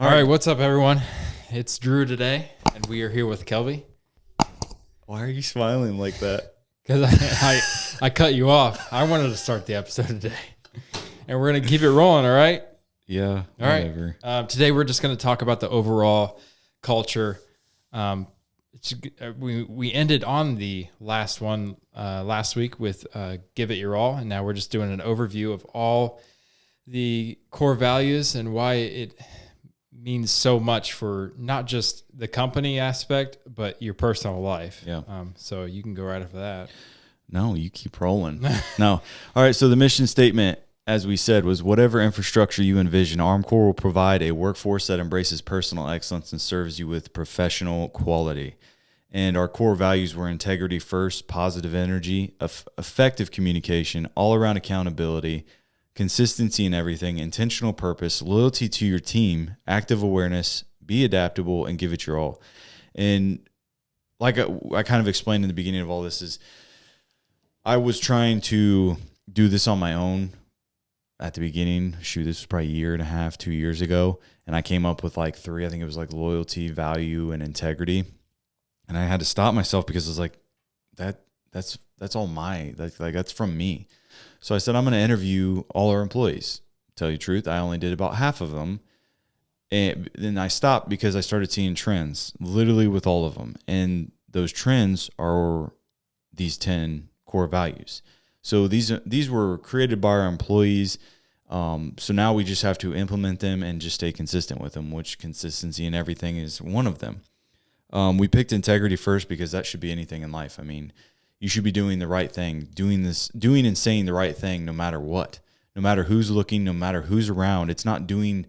All right, what's up, everyone? It's Drew today, and we are here with Kelby. Why are you smiling like that? Because I cut you off. I wanted to start the episode today, and we're going to keep it rolling, all right? Yeah. All right. Today, we're just going to talk about the overall culture. We ended on the last one last week with Give It Your All, and now we're just doing an overview of all the core values and why it means so much for not just the company aspect, but your personal life. Yeah. So you can go right after that. No, you keep rolling. No. All right. So the mission statement, as we said, was whatever infrastructure you envision, Armcorp will provide a workforce that embraces personal excellence and serves you with professional quality. And our core values were integrity first, positive energy, effective communication, all-around accountability, consistency in everything, intentional purpose, loyalty to your team, active awareness, be adaptable, and give it your all. And like I kind of explained in the beginning of all this is I was trying to do this on my own at the beginning. Shoot, this was probably a year and a half, 2 years ago. And I came up with like three. I think it was like loyalty, value, and integrity. And I had to stop myself because I was like, that's all that's from me. So I said, I'm going to interview all our employees. Tell you the truth, I only did about half of them. And then I stopped because I started seeing trends literally with all of them. And those trends are these 10 core values. So these were created by our employees. So now we just have to implement them and just stay consistent with them, which consistency in everything is one of them. We picked integrity first because that should be anything in life. I mean, you should be doing the right thing, doing and saying the right thing no matter what, no matter who's looking, no matter who's around. It's not doing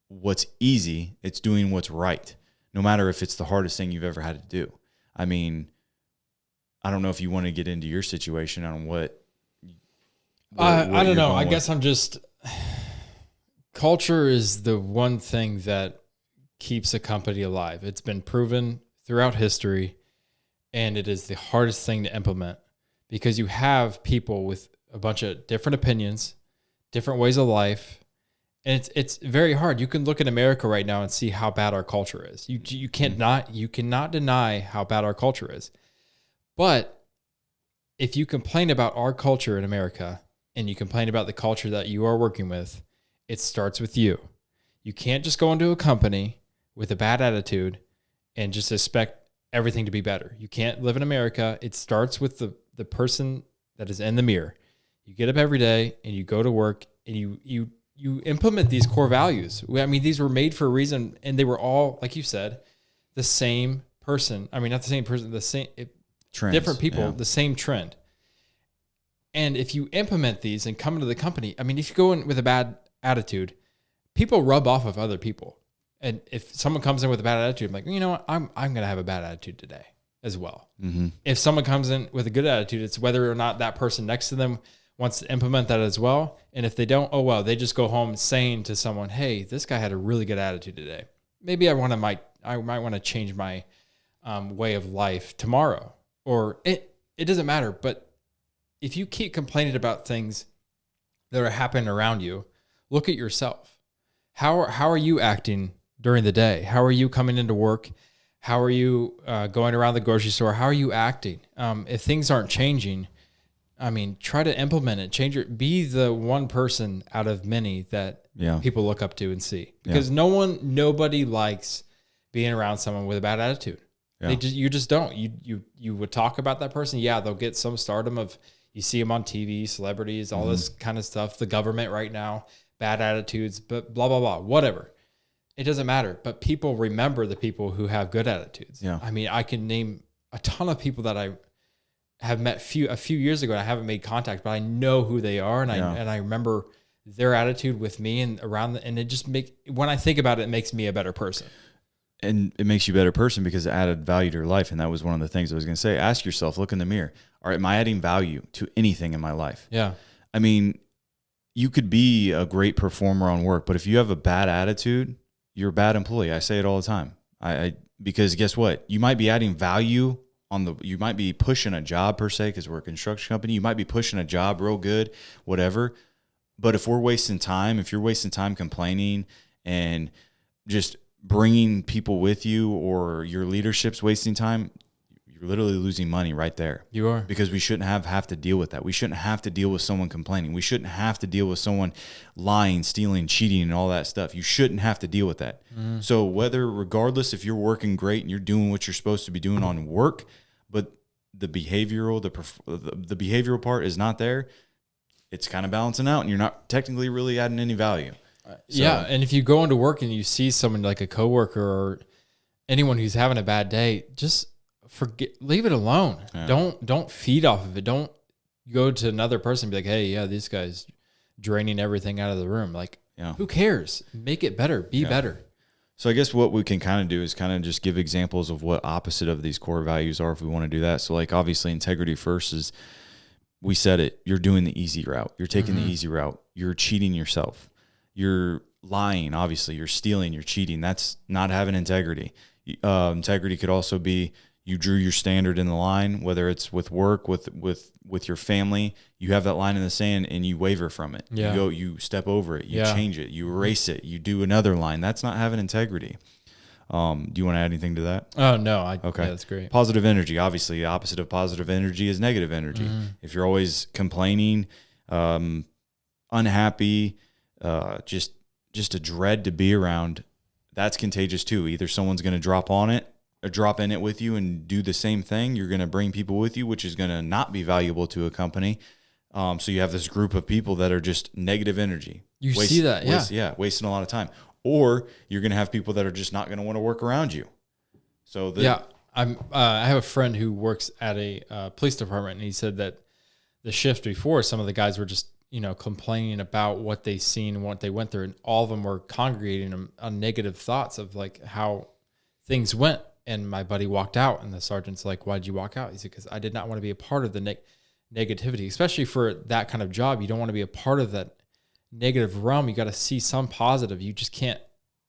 what's easy. It's doing what's right, no matter if it's the hardest thing you've ever had to do. I mean, I don't know if you want to get into your situation on what I don't know. I guess I'm just, culture is the one thing that keeps a company alive. It's been proven throughout history, and it is the hardest thing to implement because you have people with a bunch of different opinions, different ways of life, and it's very hard. You can look at America right now and see how bad our culture is. You cannot deny how bad our culture is. But if you complain about our culture in America and you complain about the culture that you are working with, it starts with you. You can't just go into a company with a bad attitude and just expect everything to be better. You can't live in America. It starts with the person that is in the mirror. You get up every day and you go to work and you implement these core values. I mean, these were made for a reason, and they were all, like you said, the same person. I mean, not the same person, the same trends, different people, yeah. The same trend. And if you implement these and come into the company, I mean, if you go in with a bad attitude, people rub off of other people. And if someone comes in with a bad attitude, I'm like, you know what? I'm going to have a bad attitude today as well. Mm-hmm. If someone comes in with a good attitude, it's whether or not that person next to them wants to implement that as well. And if they don't, oh, well, they just go home saying to someone, hey, this guy had a really good attitude today. Maybe I might want to change my way of life tomorrow. Or it doesn't matter. But if you keep complaining about things that are happening around you, look at yourself. How are you acting during the day? How are you coming into work? How are you going around the grocery store? How are you acting? If things aren't changing, I mean, try to implement it. Be the one person out of many that people look up to and see. Because nobody likes being around someone with a bad attitude. Yeah. You just don't. You would talk about that person. Yeah, they'll get some stardom of, you see them on TV, celebrities, all this kind of stuff. The government right now, bad attitudes, but blah, blah, blah, whatever. It doesn't matter, but people remember the people who have good attitudes. Yeah. I mean, I can name a ton of people that I have met a few years ago and I haven't made contact, but I know who they are, and I remember their attitude with me and and it just when I think about it, it makes me a better person. And it makes you a better person because it added value to your life, and that was one of the things I was going to say. Ask yourself, look in the mirror. All right, am I adding value to anything in my life? Yeah. I mean, you could be a great performer on work, but if you have a bad attitude, you're a bad employee. I say it all the time. Because guess what? You might be adding value you might be pushing a job per se, because we're a construction company. You might be pushing a job real good, whatever. But if you're wasting time complaining and just bringing people with you or your leadership's wasting time, you're literally losing money right there. You are. Because we shouldn't have to deal with that. We shouldn't have to deal with someone complaining. We shouldn't have to deal with someone lying, stealing, cheating, and all that stuff. You shouldn't have to deal with that. So regardless if you're working great and you're doing what you're supposed to be doing on work, but the behavioral part is not there, it's kind of balancing out and you're not technically really adding any value. Yeah, and if you go into work and you see someone like a coworker or anyone who's having a bad day, just leave it alone. Yeah. Don't feed off of it. Don't go to another person and be like, hey, yeah, this guy's draining everything out of the room. Like, who cares? Make it better. Be better. So I guess what we can kind of do is kind of just give examples of what opposite of these core values are if we want to do that. So like obviously integrity first is, we said it, you're doing the easy route. You're taking the easy route. You're cheating yourself. You're lying, obviously. You're stealing, you're cheating. That's not having integrity. Integrity could also be you drew your standard in the line, whether it's with work, with your family. You have that line in the sand and you waver from it. Yeah. You step over it. You change it. You erase it. You do another line. That's not having integrity. Do you want to add anything to that? Oh, no. Okay. Yeah, that's great. Positive energy. Obviously, the opposite of positive energy is negative energy. If you're always complaining, unhappy, just a dread to be around, that's contagious too. Either someone's going to drop in it with you and do the same thing. You're going to bring people with you, which is going to not be valuable to a company. So you have this group of people that are just negative energy. See that, wasting a lot of time. Or you're going to have people that are just not going to want to work around you. So I have a friend who works at a police department, and he said that the shift before, some of the guys were just complaining about what they seen and what they went through, and all of them were congregating on negative thoughts of like how things went. And my buddy walked out, and the sergeant's like, "Why'd you walk out?" He said, "Because I did not want to be a part of the negativity, especially for that kind of job. You don't want to be a part of that negative realm. You got to see some positive. You just can't.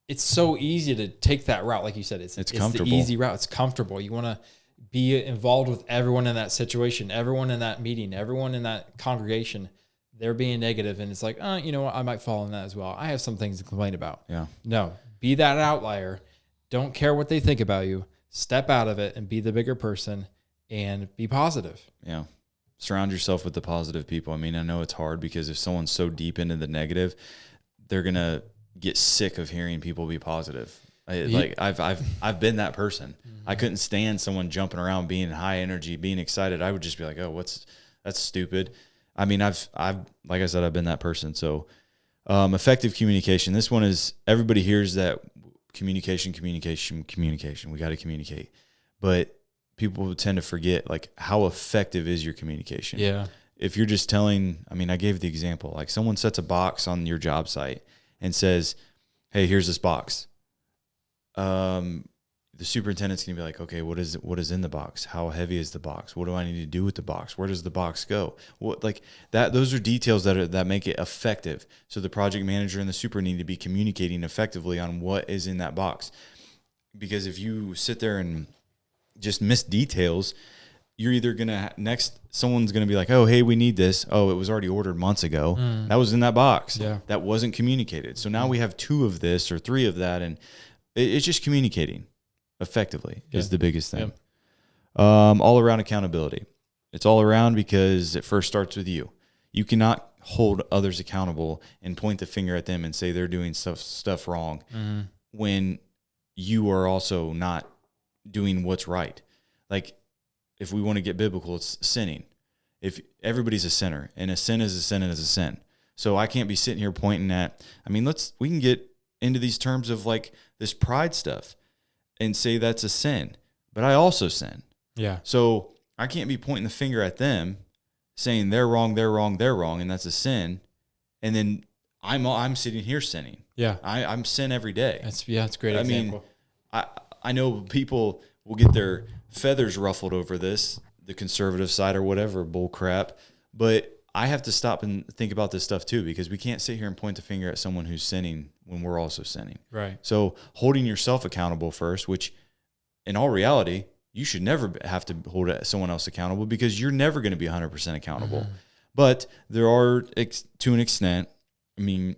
It's so easy to take that route, like you said. It's comfortable. The easy route. It's comfortable. You want to be involved with everyone in that situation, everyone in that meeting, everyone in that congregation. They're being negative, and it's like, you know what? I might fall in that as well. I have some things to complain about. Yeah. No, be that outlier. Don't care what they think about you. Step out of it and be the bigger person and be positive. Yeah. Surround yourself with the positive people. I mean, I know it's hard because if someone's so deep into the negative, they're going to get sick of hearing people be positive. I've been that person. I couldn't stand someone jumping around, being high energy, being excited. I would just be like, "Oh, that's stupid." I mean, I've like I said, I've been that person. So, effective communication. This one is, everybody hears that communication. We got to communicate, but people tend to forget like how effective is your communication. Yeah. If you're just telling, I mean, I gave the example, like someone sets a box on your job site and says, "Hey, here's this box." The superintendent's gonna be like, "Okay, what is in the box? How heavy is the box? What do I need to do with the box? Where does the box go?" What, like that? Those are details that make it effective. So the project manager and the super need to be communicating effectively on what is in that box. Because if you sit there and just miss details, you're either someone's gonna be like, "Oh, hey, we need this." Oh, it was already ordered months ago. That was in that box. Yeah. That wasn't communicated. So now we have 2 of this or 3 of that, and it's just communicating effectively is the biggest thing. All around accountability. It's all around because it first starts with you. You cannot hold others accountable and point the finger at them and say they're doing stuff wrong when you are also not doing what's right. Like if we want to get biblical, it's sinning. If everybody's a sinner, and a sin is a sin is a sin. So I can't be sitting here pointing at, I mean, we can get into these terms of like this pride stuff and say that's a sin, but I also sin. Yeah. So I can't be pointing the finger at them saying they're wrong, and that's a sin. And then I'm sitting here sinning. Yeah. I'm sin every day. It's a great example. I mean, I know people will get their feathers ruffled over this, the conservative side or whatever bull crap, but I have to stop and think about this stuff too, because we can't sit here and point the finger at someone who's sinning when we're also sinning. Right. So holding yourself accountable first, which in all reality, you should never have to hold someone else accountable because you're never going to be 100% accountable. But there are, to an extent, I mean,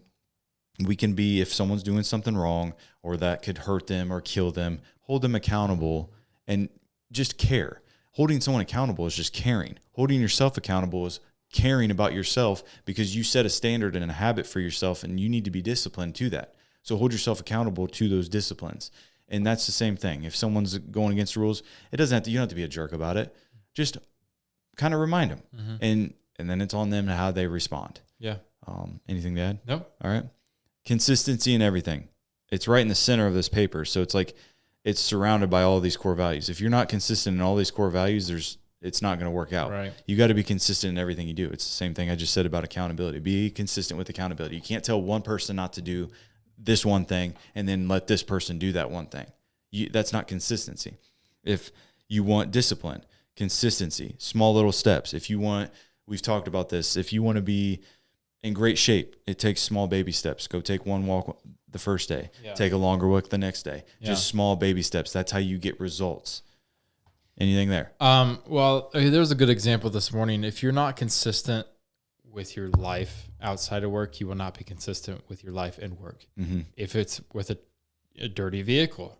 We can be, if someone's doing something wrong or that could hurt them or kill them, hold them accountable and just care. Holding someone accountable is just caring. Holding yourself accountable is caring about yourself because you set a standard and a habit for yourself and you need to be disciplined to that. So hold yourself accountable to those disciplines. And that's the same thing. If someone's going against the rules, it doesn't have to, you don't have to be a jerk about it. Just kind of remind them. And then it's on them to how they respond. Yeah. Anything to add? Nope. All right. Consistency in everything. It's right in the center of this paper. So it's like it's surrounded by all these core values. If you're not consistent in all these core values, it's not going to work out. Right. You got to be consistent in everything you do. It's the same thing I just said about accountability. Be consistent with accountability. You can't tell one person not to do this one thing and then let this person do that one thing. That's not consistency. If you want discipline, consistency, small little steps. We've talked about this. If you want to be in great shape, it takes small baby steps. Go take one walk the first day. Yeah. Take a longer walk the next day. Yeah. Just small baby steps. That's how you get results. Anything there? Well, there's a good example this morning. If you're not consistent with your life outside of work, you will not be consistent with your life and work. If it's with a dirty vehicle,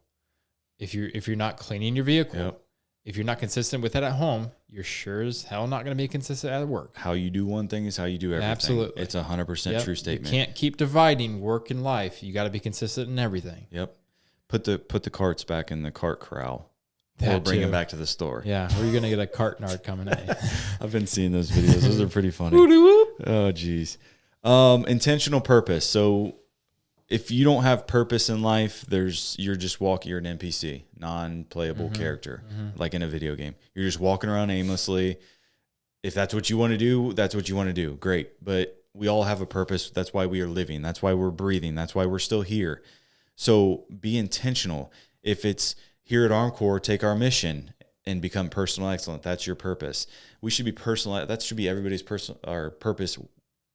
if you're not cleaning your vehicle, yep. If you're not consistent with it at home, you're sure as hell not going to be consistent at work. How you do one thing is how you do everything. Absolutely. It's 100% true statement. You can't keep dividing work and life. You got to be consistent in everything. Yep. Put the carts back in the cart corral. Or bring them back to the store. Yeah. Or you're going to get a cartnard coming at you. I've been seeing those videos. Those are pretty funny. Oh, geez. Intentional purpose. So if you don't have purpose in life, you're an NPC, non-playable character, like in a video game. You're just walking around aimlessly. If that's what you want to do, that's what you want to do. Great. But we all have a purpose. That's why we are living. That's why we're breathing. That's why we're still here. So be intentional. If it's here at ArmCorps, take our mission and become personal excellent. That's your purpose. We should be personal. That should be everybody's our purpose.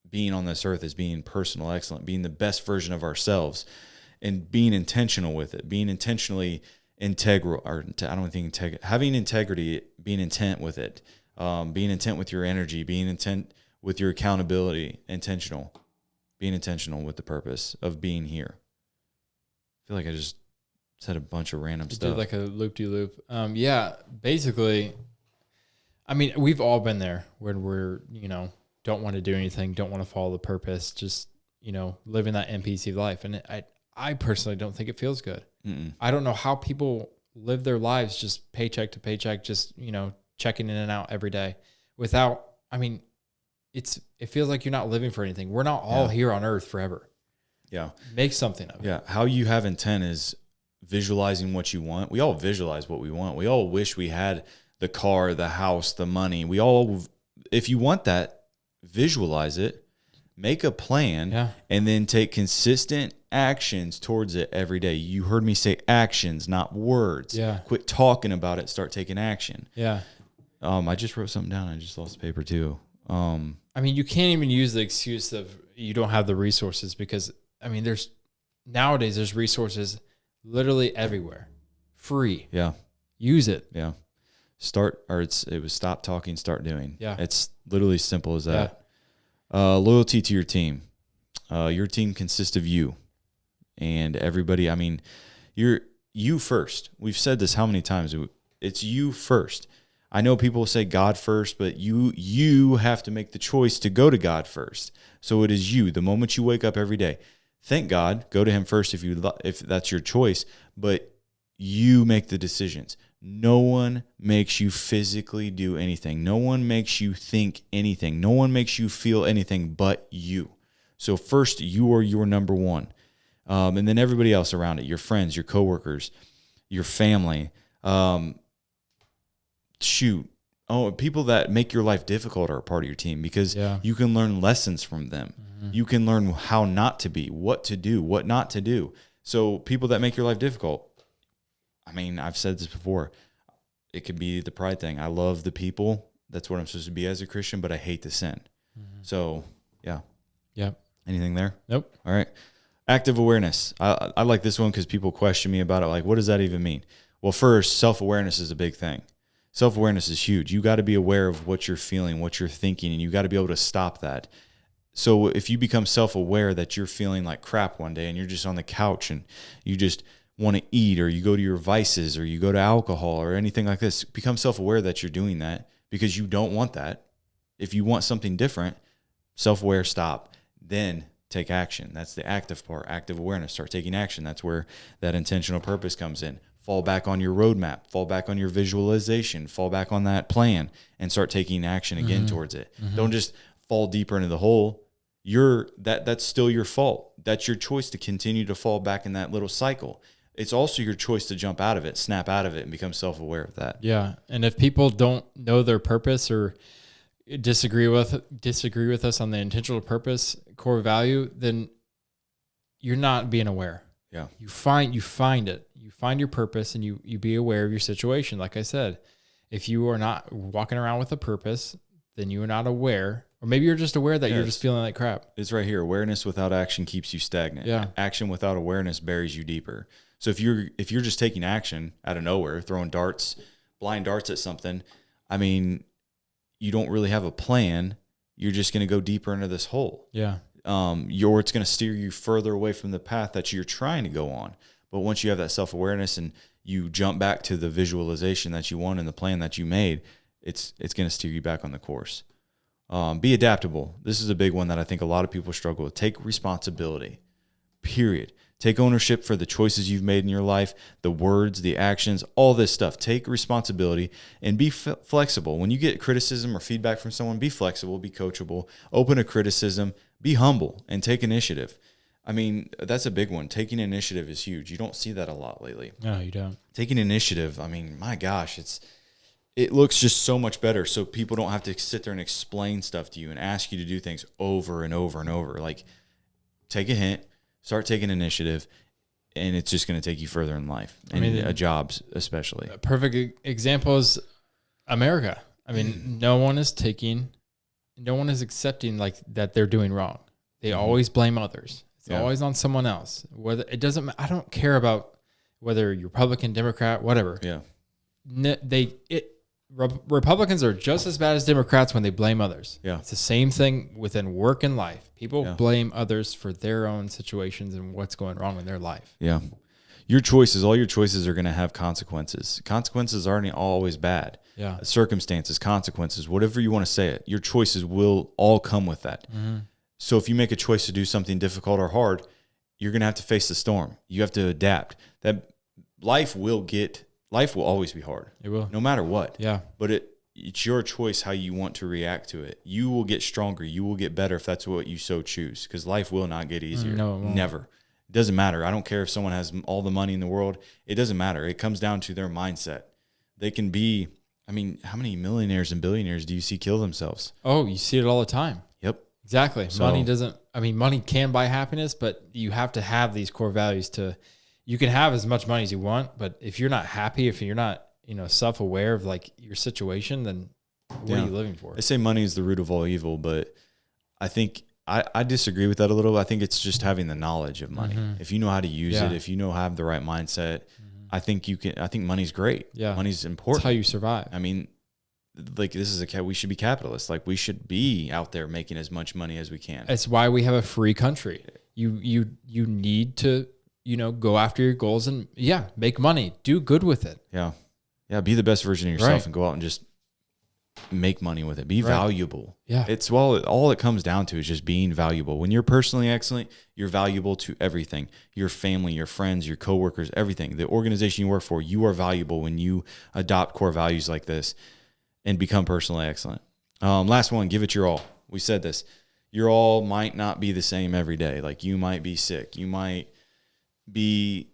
Being on this earth is being personal excellent, being the best version of ourselves and being intentional with it, being intentionally integral, or having integrity, being intent with it, being intent with your energy, being intent with your accountability, being intentional with the purpose of being here. I feel like I just said a bunch of random stuff. Did like a loop-de-loop. Yeah, basically, I mean, we've all been there when we're, don't want to do anything, don't want to follow the purpose, just, living that NPC life. And I personally don't think it feels good. I don't know how people live their lives just paycheck to paycheck, just, checking in and out every day without, it feels like you're not living for anything. We're not all here on earth forever. Yeah. Make something of it. Yeah. How you have intent is visualizing what you want. We all visualize what we want. We all wish we had the car, the house, the money. If you want that, visualize it, make a plan, and then take consistent actions towards it every day. You heard me say actions, not words. Yeah. Quit talking about it. Start taking action. Yeah. I just wrote something down. I just lost the paper too. You can't even use the excuse of you don't have the resources because, nowadays there's resources literally everywhere. Free. Yeah. Use it. Yeah. It was stop talking, start doing. Yeah. It's literally simple as that. Yeah. Loyalty to your team. Your team consists of you and everybody. You're you first. We've said this how many times? It's you first. I know people say God first, but you have to make the choice to go to God first. So it is you. The moment you wake up every day, thank God, go to him first if that's your choice, but you make the decisions. No one makes you physically do anything. No one makes you think anything. No one makes you feel anything but you. So first, you are your number one. And then everybody else around it, your friends, your coworkers, your family. People that make your life difficult are a part of your team because you can learn lessons from them. Mm-hmm. You can learn how not to be, what to do, what not to do. So people that make your life difficult, I've said this before. It could be the pride thing. I love the people. That's what I'm supposed to be as a Christian, but I hate the sin. Mm-hmm. So, yeah. Yep. Anything there? Nope. All right. Active awareness. I like this one because people question me about it. Like, what does that even mean? Well, first, self-awareness is a big thing. Self-awareness is huge. You got to be aware of what you're feeling, what you're thinking, and you got to be able to stop that. So if you become self-aware that you're feeling like crap one day and you're just on the couch and you just want to eat, or you go to your vices, or you go to alcohol or anything like this, become self-aware that you're doing that because you don't want that. If you want something different, self-aware, stop, then take action. That's the active part, active awareness. Start taking action. That's where that intentional purpose comes in. Fall back on your roadmap, fall back on your visualization, fall back on that plan, and start taking action again towards it. Don't just fall deeper into the hole. That's still your fault. That's your choice to continue to fall back in that little cycle. It's also your choice to jump out of it, snap out of it, and become self-aware of that. Yeah. And if people don't know their purpose or disagree with us on the intentional purpose, core value, then you're not being aware. Yeah. You find it. You find your purpose, and you be aware of your situation. Like I said, if you are not walking around with a purpose, then you are not aware. Or maybe you're just aware that you're just feeling like crap. It's right here. Awareness without action keeps you stagnant. Yeah. Action without awareness buries you deeper. So if you're just taking action out of nowhere, throwing blind darts at something, I mean, you don't really have a plan. You're just going to go deeper into this hole. Yeah. It's going to steer you further away from the path that you're trying to go on. But once you have that self-awareness and you jump back to the visualization that you want and the plan that you made, it's going to steer you back on the course. Be adaptable. This is a big one that I think a lot of people struggle with. Take responsibility, period. Take ownership for the choices you've made in your life, the words, the actions, all this stuff. Take responsibility and be flexible. When you get criticism or feedback from someone, be flexible, be coachable, open to criticism, be humble, and take initiative. I mean, that's a big one. Taking initiative is huge. You don't see that a lot lately. No, you don't. Taking initiative, I mean, my gosh, it looks just so much better, so people don't have to sit there and explain stuff to you and ask you to do things over and over and over. Like, take a hint, start taking initiative, and it's just going to take you further in life, and jobs especially. A perfect example is America. I mean, no one is accepting like that they're doing wrong. They always blame others. It's always on someone else. Whether it doesn't, I don't care about whether you're Republican, Democrat, whatever. Yeah. Republicans are just as bad as Democrats when they blame others. Yeah. It's the same thing within work and life. People blame others for their own situations and what's going wrong in their life. Yeah. All your choices are going to have consequences. Consequences aren't always bad. Yeah. Circumstances, consequences, whatever you want to say it, your choices will all come with that. Mm-hmm. So if you make a choice to do something difficult or hard, you're going to have to face the storm. You have to adapt. That life will always be hard. It will. No matter what. Yeah. But it's your choice how you want to react to it. You will get stronger. You will get better if that's what you so choose, because life will not get easier. No, it won't. Never. It doesn't matter. I don't care if someone has all the money in the world. It doesn't matter. It comes down to their mindset. They can be, I mean, how many millionaires and billionaires do you see kill themselves? Oh, you see it all the time. Yep. Exactly. So, Money can buy happiness, but you have to have these core values you can have as much money as you want, but if you're not happy, if you're not, self-aware of like your situation, then what are you living for? They say money is the root of all evil, but I think I disagree with that a little. I think it's just having the knowledge of money. Mm-hmm. If you know how to use it, if you know how to have the right mindset, I think money's great. Yeah. Money's important. That's how you survive. I mean, like, we should be capitalists. Like, we should be out there making as much money as we can. It's why we have a free country. You need to, go after your goals and make money, do good with it. Yeah. Yeah. Be the best version of yourself, Right. and go out and just make money with it. Be valuable. Yeah. All it comes down to is just being valuable. When you're personally excellent, you're valuable to everything. Your family, your friends, your coworkers, everything. The organization you work for, you are valuable when you adopt core values like this and become personally excellent. Last one, give it your all. We said this. Your all might not be the same every day. Like, you might be sick. You might be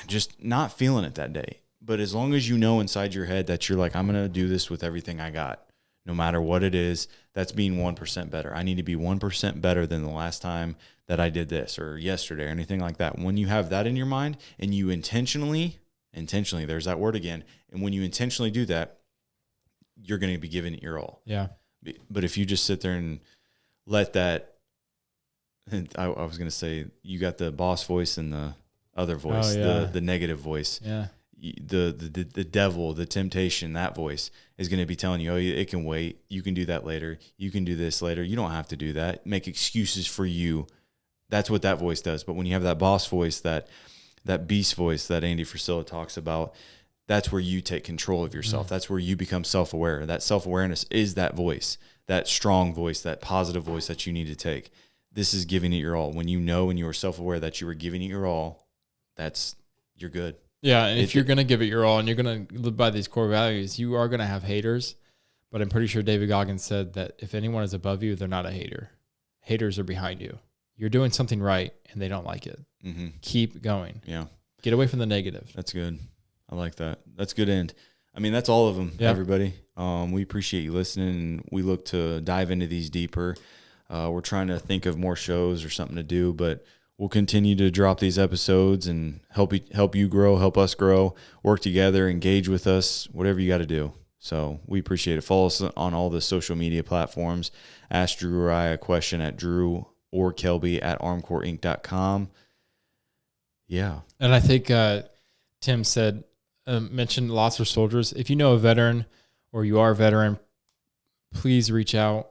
just not feeling it that day. But as long as you know inside your head that you're like, I'm going to do this with everything I got, no matter what it is, that's being 1% better. I need to be 1% better than the last time that I did this, or yesterday, or anything like that. When you have that in your mind and you intentionally, there's that word again. And when you intentionally do that, you're going to be giving it your all. Yeah. But if you just sit there and let that, I was going to say, you got the boss voice and the other voice, the negative voice. Yeah. the devil, the temptation, that voice is going to be telling you, oh, it can wait. You can do that later. You can do this later. You don't have to do that. Make excuses for you. That's what that voice does. But when you have that boss voice, that beast voice that Andy Frisella talks about, that's where you take control of yourself. That's where you become self-aware. That self-awareness is that voice, that strong voice, that positive voice that you need to take. This is giving it your all. When you know and you are self-aware that you are giving it your all, you're good. Yeah, and if you're going to give it your all and you're going to live by these core values, you are going to have haters. But I'm pretty sure David Goggins said that if anyone is above you, they're not a hater. Haters are behind you. You're doing something right and they don't like it. Mm-hmm. Keep going. Yeah. Get away from the negative. That's good. I like that. That's a good end. I mean, that's all of them, everybody. We appreciate you listening, and we look to dive into these deeper. We're trying to think of more shows or something to do, but we'll continue to drop these episodes and help you grow, help us grow, work together, engage with us, whatever you got to do. So we appreciate it. Follow us on all the social media platforms. Ask Drew or I a question at Drew or Kelby at armcoreinc.com. Yeah. And I think Tim said, mentioned Lots for Soldiers. If you know a veteran or you are a veteran, please reach out.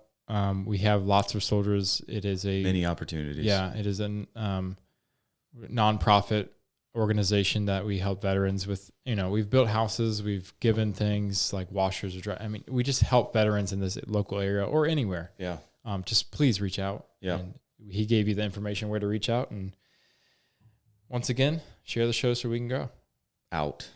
We have Lots for Soldiers. It is many opportunities. Yeah, it is a nonprofit organization that we help veterans with. We've built houses, we've given things like washers or dry. I mean, we just help veterans in this local area or anywhere. Yeah. Just please reach out. Yeah. And he gave you the information where to reach out. And once again, share the show so we can grow. Out.